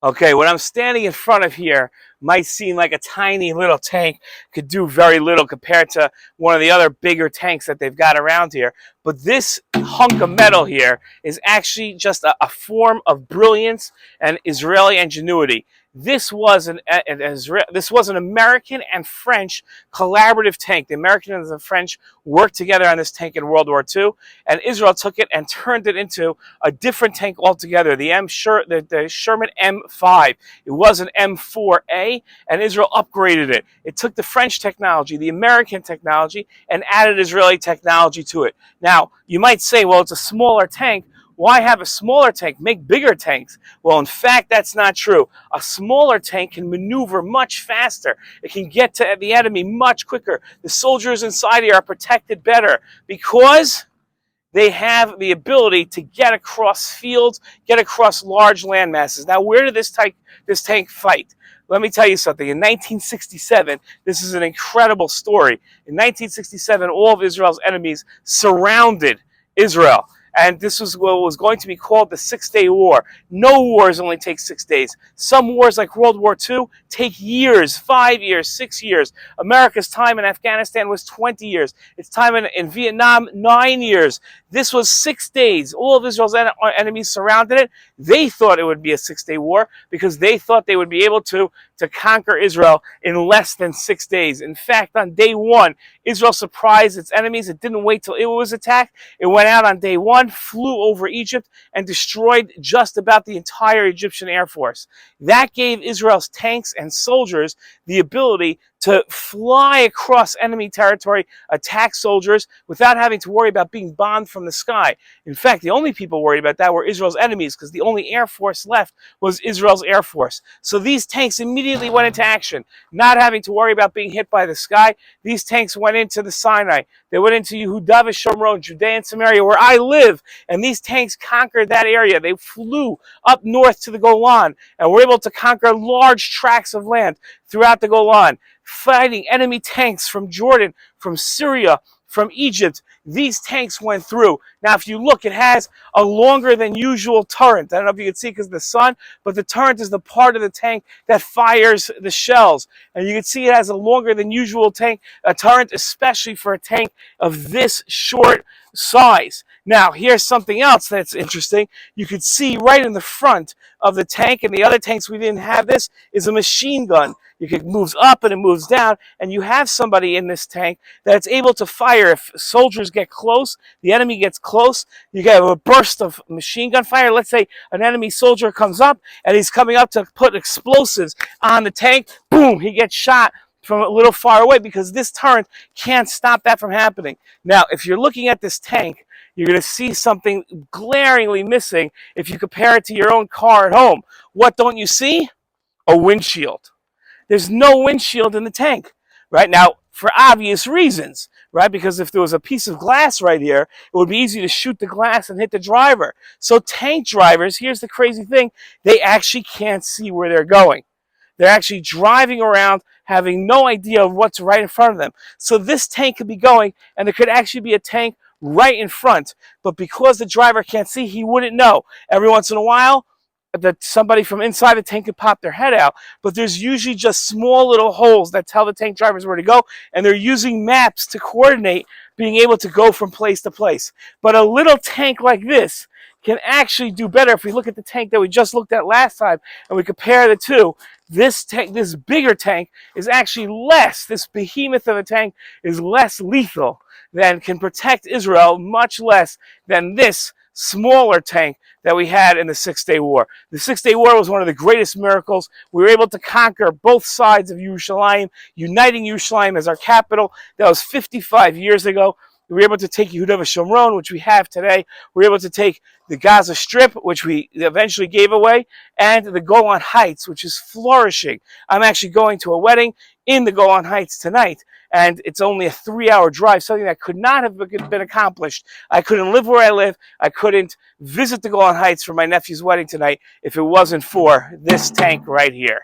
Okay, what I'm standing in front of here might seem like a tiny little tank, could do very little compared to one of the other bigger tanks that they've got around here. But this hunk of metal here is actually just a form of brilliance and Israeli ingenuity. This was an American and French collaborative tank. The American and the French worked together on this tank in World War II, and Israel took it and turned it into a different tank altogether, the Sherman M5. It was an M4A, and Israel upgraded it. It took the French technology, the American technology, and added Israeli technology to it. Now, you might say, well, it's a smaller tank. Why have a smaller tank? Make bigger tanks. Well, in fact, that's not true. A smaller tank can maneuver much faster. It can get to the enemy much quicker. The soldiers inside here are protected better because they have the ability to get across fields, get across large land masses. Now, where did this tank fight? Let me tell you something. In 1967, this is an incredible story. In 1967, all of Israel's enemies surrounded Israel. And this was what was going to be called the Six-Day War. No wars only take 6 days. Some wars, like World War II, take years, 5 years, 6 years. America's time in Afghanistan was 20 years. Its time in Vietnam, 9 years. This was 6 days. All of Israel's enemies surrounded it. They thought it would be a 6-day war because they thought they would be able to conquer Israel in less than 6 days. In fact, on day one, Israel surprised its enemies. It didn't wait till it was attacked. It went out on day one, flew over Egypt, and destroyed just about the entire Egyptian Air Force. That gave Israel's tanks and soldiers the ability to fly across enemy territory, attack soldiers, without having to worry about being bombed from the sky. In fact, the only people worried about that were Israel's enemies, because the only Air Force left was Israel's Air Force. So these tanks immediately went into action, not having to worry about being hit by the sky. These tanks went into the Sinai. They went into Yehuda v'Shomron, Judea and Samaria, where I live, and these tanks conquered that area. They flew up north to the Golan and were able to conquer large tracts of land throughout the Golan, fighting enemy tanks from Jordan, from Syria, from Egypt. These tanks went through. Now, if you look, it has a longer than usual turret. I don't know if you can see because of the sun, but the turret is the part of the tank that fires the shells. And you can see it has a longer than usual turret, especially for a tank of this short size. Now, here's something else that's interesting. You could see right in the front of the tank, and the other tanks we didn't have this, is a machine gun. It moves up and it moves down, and you have somebody in this tank that's able to fire. If soldiers get close, the enemy gets close, you get a burst of machine gun fire. Let's say an enemy soldier comes up and he's coming up to put explosives on the tank. Boom, he gets shot from a little far away because this turret can't stop that from happening. Now, if you're looking at this tank, you're going to see something glaringly missing if you compare it to your own car at home. What don't you see? A windshield. There's no windshield in the tank, right? Now, for obvious reasons, right? Because if there was a piece of glass right here, it would be easy to shoot the glass and hit the driver. So tank drivers, here's the crazy thing, they actually can't see where they're going. They're actually driving around having no idea of what's right in front of them. So this tank could be going, and there could actually be a tank right in front. But because the driver can't see, he wouldn't know. Every once in a while, that somebody from inside the tank could pop their head out, but there's usually just small little holes that tell the tank drivers where to go, and they're using maps to coordinate being able to go from place to place. But a little tank like this can actually do better. If we look at the tank that we just looked at last time and we compare the two, this bigger tank is actually less, this behemoth of a tank is less lethal than can protect Israel, much less than this smaller tank that we had in the Six-Day War. The Six-Day War was one of the greatest miracles. We were able to conquer both sides of Yerushalayim, uniting Yerushalayim as our capital. That was 55 years ago. We were able to take Yehuda v'Shomron, which we have today. We were able to take the Gaza Strip, which we eventually gave away, and the Golan Heights, which is flourishing. I'm actually going to a wedding in the Golan Heights tonight, and it's only a 3-hour drive, something that could not have been accomplished. I couldn't live where I live. I couldn't visit the Golan Heights for my nephew's wedding tonight if it wasn't for this tank right here.